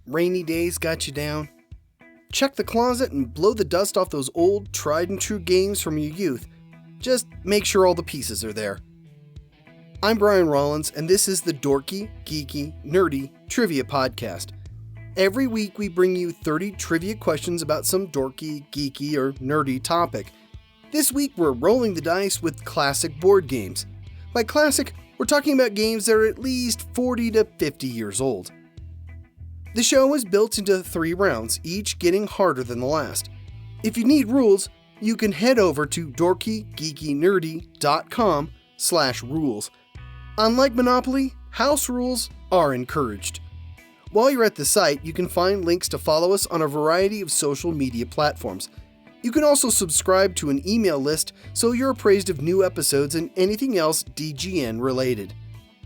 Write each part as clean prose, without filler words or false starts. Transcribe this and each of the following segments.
Rainy days got you down? Check the closet and blow the dust off those old, tried and true games from your youth. Just make sure all the pieces are there. I'm Brian Rollins, and this is the Dorky, Geeky, Nerdy Trivia Podcast. Every week we bring you 30 trivia questions about some dorky, geeky, or nerdy topic. This week we're rolling the dice with classic board games. By classic, we're talking about games that are at least 40 to 50 years old. The show is built into 3 rounds, each getting harder than the last. If you need rules, you can head over to dorkygeekynerdy.com/rules. Unlike Monopoly, house rules are encouraged. While you're at the site, you can find links to follow us on a variety of social media platforms. You can also subscribe to an email list so you're appraised of new episodes and anything else DGN related.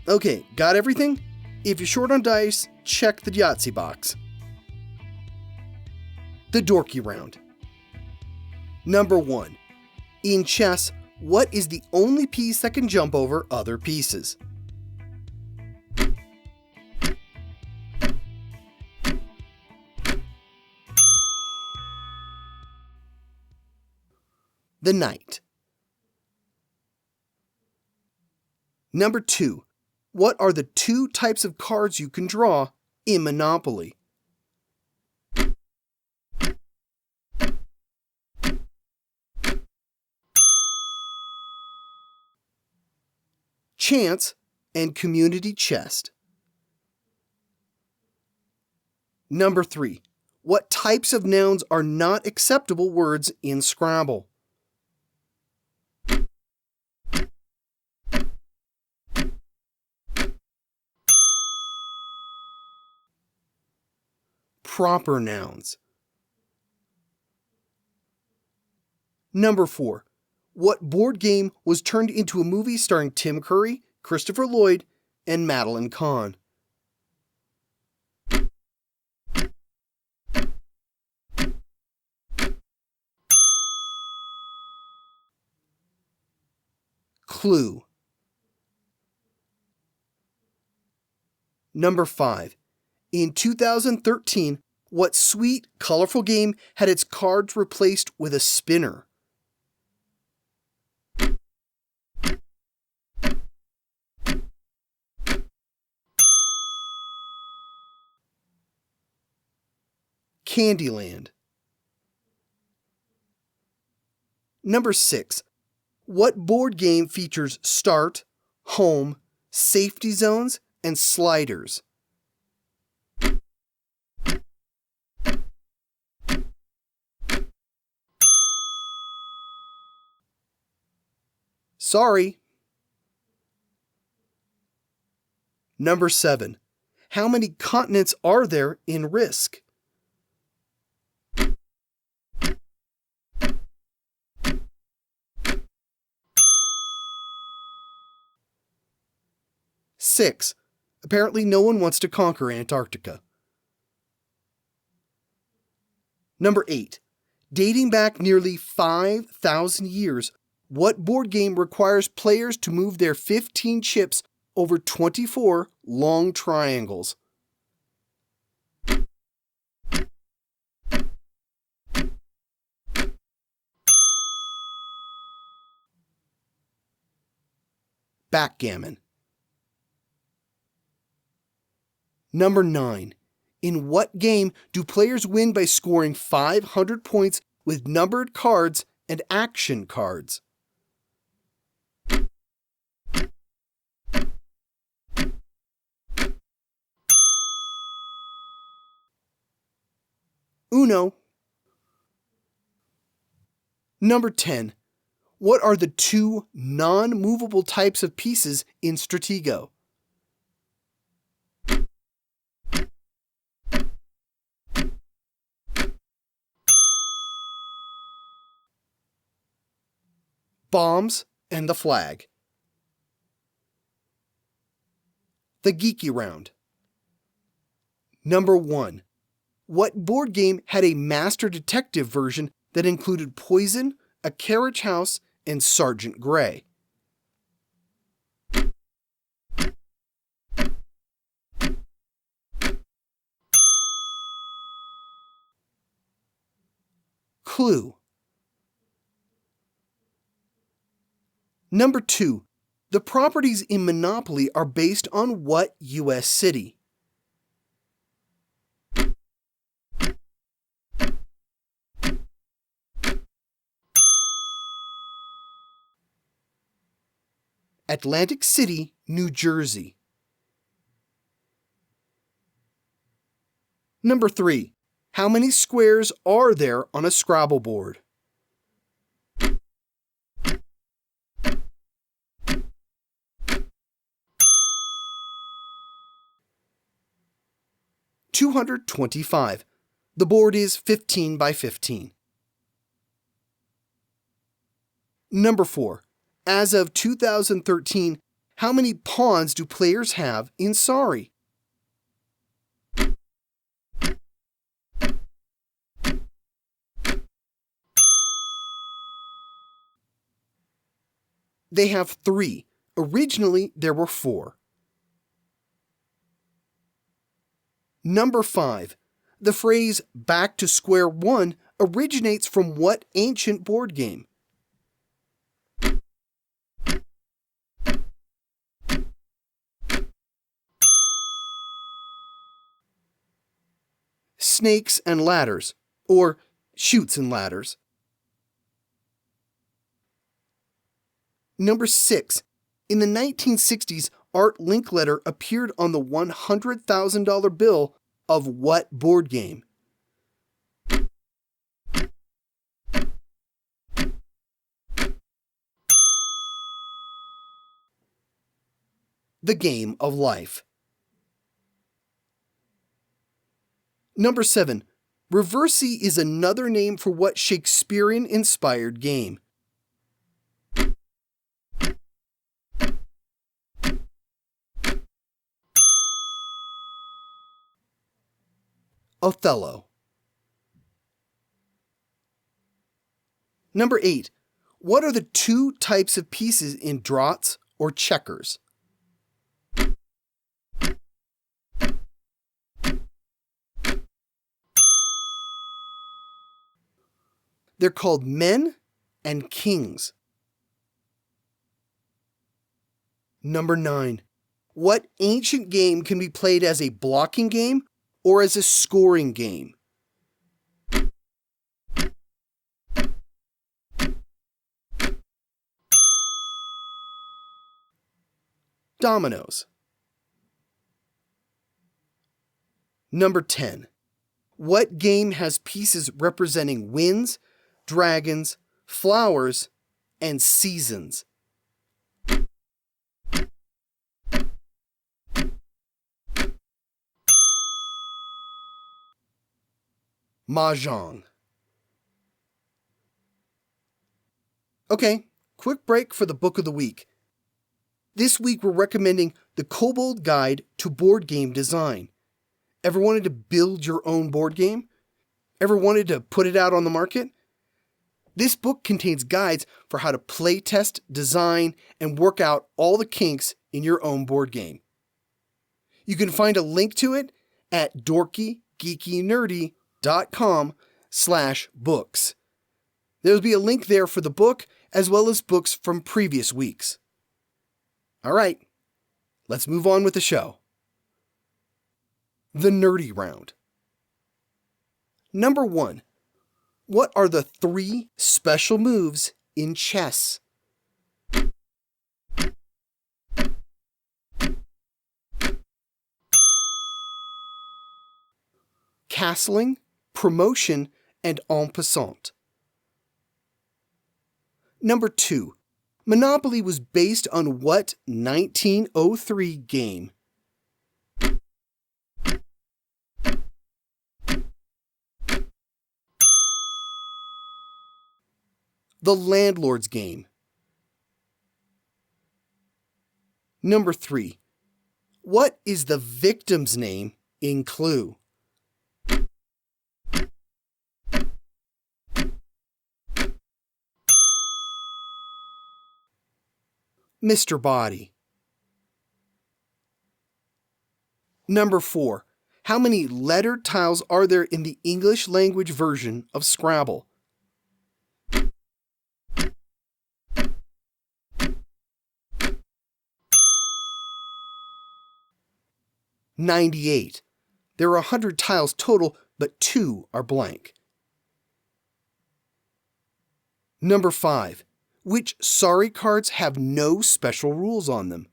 Okay, got everything? If you're short on dice, check the Yahtzee box. The Dorky Round. Number 1. In chess, what is the only piece that can jump over other pieces? The knight. Number 2. What are the 2 types of cards you can draw in Monopoly? Chance and community chest. Number 3. What types of nouns are not acceptable words in Scrabble? Proper nouns. Number 4. What board game was turned into a movie starring Tim Curry, Christopher Lloyd, and Madeline Kahn? Clue. Number 5. In 2013, what sweet, colorful game had its cards replaced with a spinner? Candyland. Number 6. What board game features start, home, safety zones, and sliders? Sorry. Number 7. How many continents are there in Risk? Six. Apparently no one wants to conquer Antarctica. Number 8. Dating back nearly 5,000 years, what board game requires players to move their 15 chips over 24 long triangles? Backgammon. Number 9. In what game do players win by scoring 500 points with numbered cards and action cards? Uno. Number 10. What are the 2 non-movable types of pieces in Stratego? Bombs and the flag. The Geeky Round. Number 1. What board game had a Master Detective version that included Poison, A Carriage House, and Sergeant Grey? Clue. Number 2. The properties in Monopoly are based on what U.S. city? Atlantic City, New Jersey. Number 3. How many squares are there on a Scrabble board? $225. The board is 15 by 15. Number 4. As of 2013, how many pawns do players have in Sorry? They have 3. Originally, there were 4. Number 5. The phrase back to square one originates from what ancient board game? Snakes and Ladders, or Chutes and Ladders. Number 6. In the 1960s, Art Linkletter appeared on the $100,000 bill of what board game? The Game of Life. Number 7. Reversi is another name for what Shakespearean-inspired game? Othello. Number 8. What are the 2 types of pieces in draughts or checkers? They're called men and kings. Number 9. What ancient game can be played as a blocking game or as a scoring game? Dominoes. Number 10. What game has pieces representing winds, dragons, flowers, and seasons? Mahjong. Okay, quick break for the book of the week. This week we're recommending The Kobold Guide to Board Game Design. Ever wanted to build your own board game? Ever wanted to put it out on the market? This book contains guides for how to play test, design, and work out all the kinks in your own board game. You can find a link to it at dorkygeekynerdy.com/books. There'll be a link there for the book as well as books from previous weeks. All right, let's move on with the show. The Nerdy Round. Number 1. What are the 3 special moves in chess? Castling, promotion, and en passant. Number 2. Monopoly was based on what 1903 game? The Landlord's Game. Number 3. What is the victim's name in Clue? Mr. Body. Number 4. How many letter tiles are there in the English language version of Scrabble? 98. There are 100 tiles total, but 2 are blank. Number 5. Which sorry cards have no special rules on them?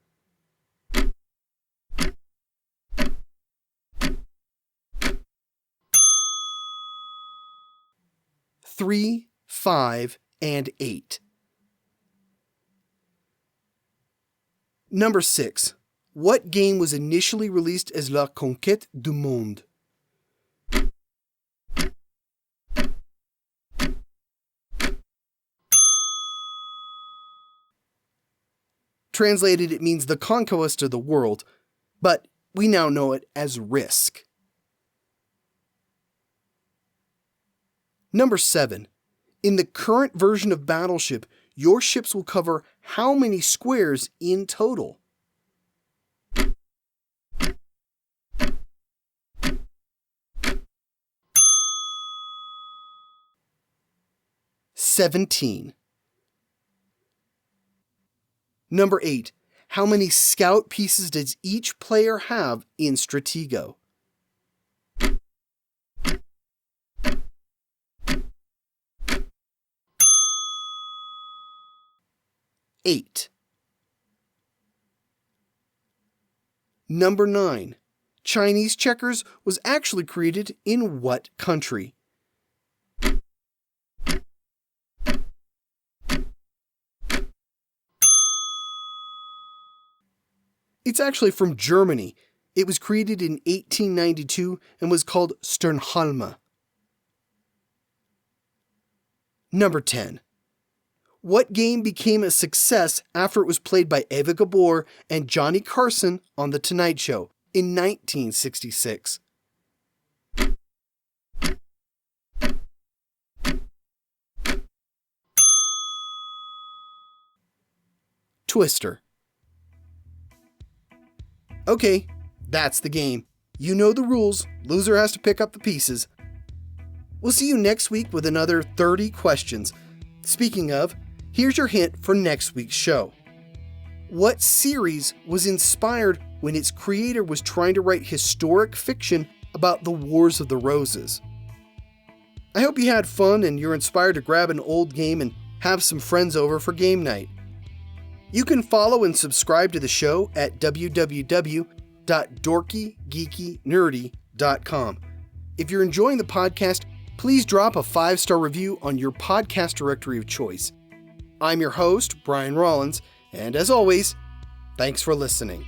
Three, 5, and 8. Number 6. What game was initially released as La Conquête du Monde? Translated, it means the conquest of the world, but we now know it as Risk. Number 7. In the current version of Battleship, your ships will cover how many squares in total? $17. Number 8. How many scout pieces does each player have in Stratego? $8. Number 9. Chinese checkers was actually created in what country? It's actually from Germany. It was created in 1892 and was called Sternhalma. Number 10. What game became a success after it was played by Eva Gabor and Johnny Carson on The Tonight Show in 1966? Twister. Okay, that's the game. You know the rules. Loser has to pick up the pieces. We'll see you next week with another 30 questions. Speaking of, here's your hint for next week's show. What series was inspired when its creator was trying to write historic fiction about the Wars of the Roses? I hope you had fun and you're inspired to grab an old game and have some friends over for game night. You can follow and subscribe to the show at www.dorkygeekynerdy.com. If you're enjoying the podcast, please drop a 5-star review on your podcast directory of choice. I'm your host, Brian Rollins, and as always, thanks for listening.